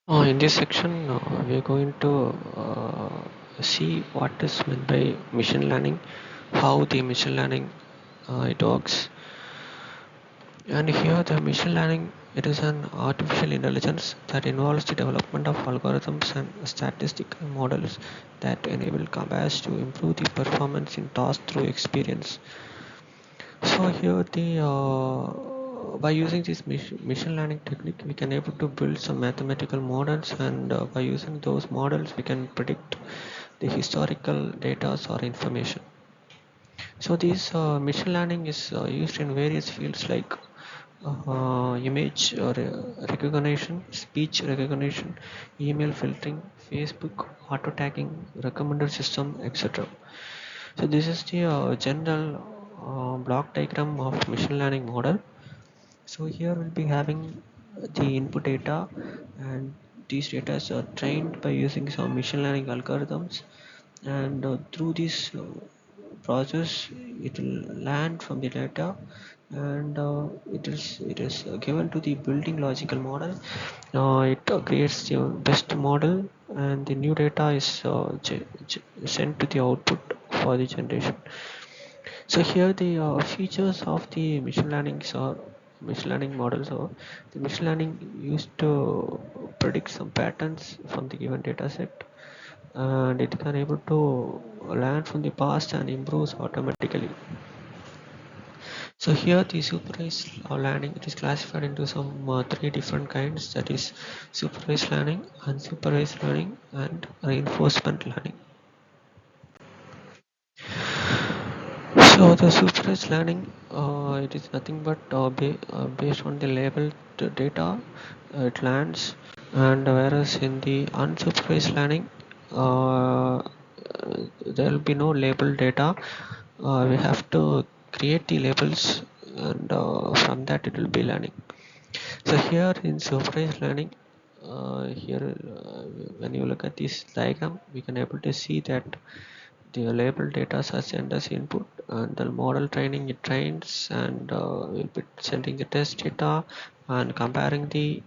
In this section, we are going to see what is meant by machine learning, how the machine learning it works, and here the machine learning it is an artificial intelligence that involves the development of algorithms and statistical models that enable computers to improve the performance in tasks through experience. So here the by using this machine learning technique, we can able to build some mathematical models, and by using those models, we can predict the historical data or information. So this machine learning is used in various fields like image recognition, speech recognition, email filtering, Facebook auto tagging, recommender system, etc. So this is the general block diagram of machine learning model. So here we'll be having the input data, and these data are trained by using some machine learning algorithms, and through this process it will learn from the data, and it is given to the building logical model. It creates the best model, and the new data is sent to the output for the generation. So here the features of the machine learning models are the machine learning used to predict some patterns from the given data set, and it can able to learn from the past and improves automatically. So here the supervised learning it is classified into some three different kinds, that is supervised learning, unsupervised learning, and reinforcement learning. So the supervised learning, it is nothing but based on the labeled data, it learns, and whereas in the unsupervised learning, there will be no labeled data. We have to create the labels, and from that it will be learning. So here in supervised learning, here when you look at this diagram, we can able to see that the labeled data are sent as input, and the model training it trains, and will be sending the test data and comparing the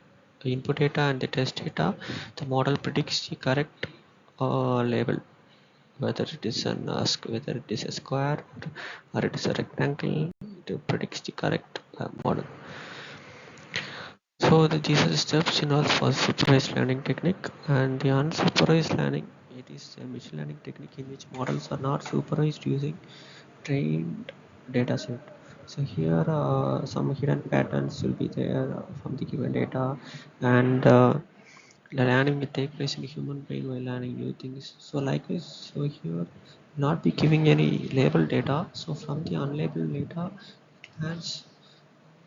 input data and the test data. The model predicts the correct label, whether it is whether it is a square or it is a rectangle. It predicts the correct model. So these are the steps involved for supervised learning technique, and the unsupervised learning it is a machine learning technique in which models are not supervised using trained data set. So here some hidden patterns will be there from the given data, and the learning will take place in the human brain while learning new things. So likewise, so here not be giving any labeled data. So from the unlabeled data, it learns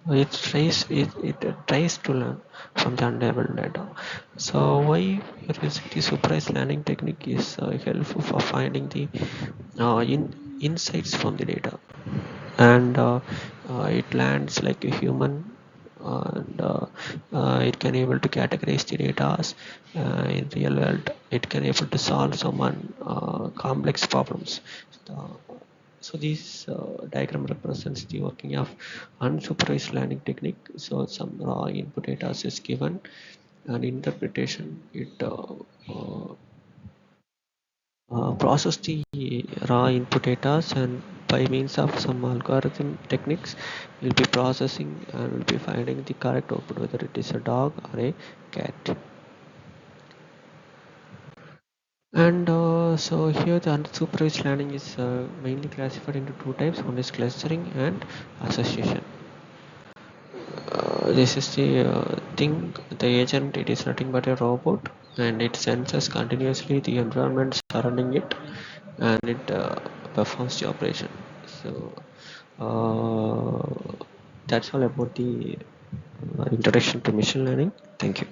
it tries to learn from the unlabeled data. So why we're using the supervised learning technique is helpful for finding the insights from the data, and it learns like a human, and it can able to categorize the data in real world. It can able to solve some complex problems. So this diagram represents the working of unsupervised learning technique. So some raw input data is given, and interpretation it process the raw input data, and by means of some algorithm techniques will be processing and will be finding the correct output, whether it is a dog or a cat. And so here the unsupervised learning is mainly classified into two types. One is clustering and association. This is the thing, the agent it is nothing but a robot, and it senses continuously the environment surrounding it, and it performs the operation. So that's all about the introduction to machine learning. Thank you.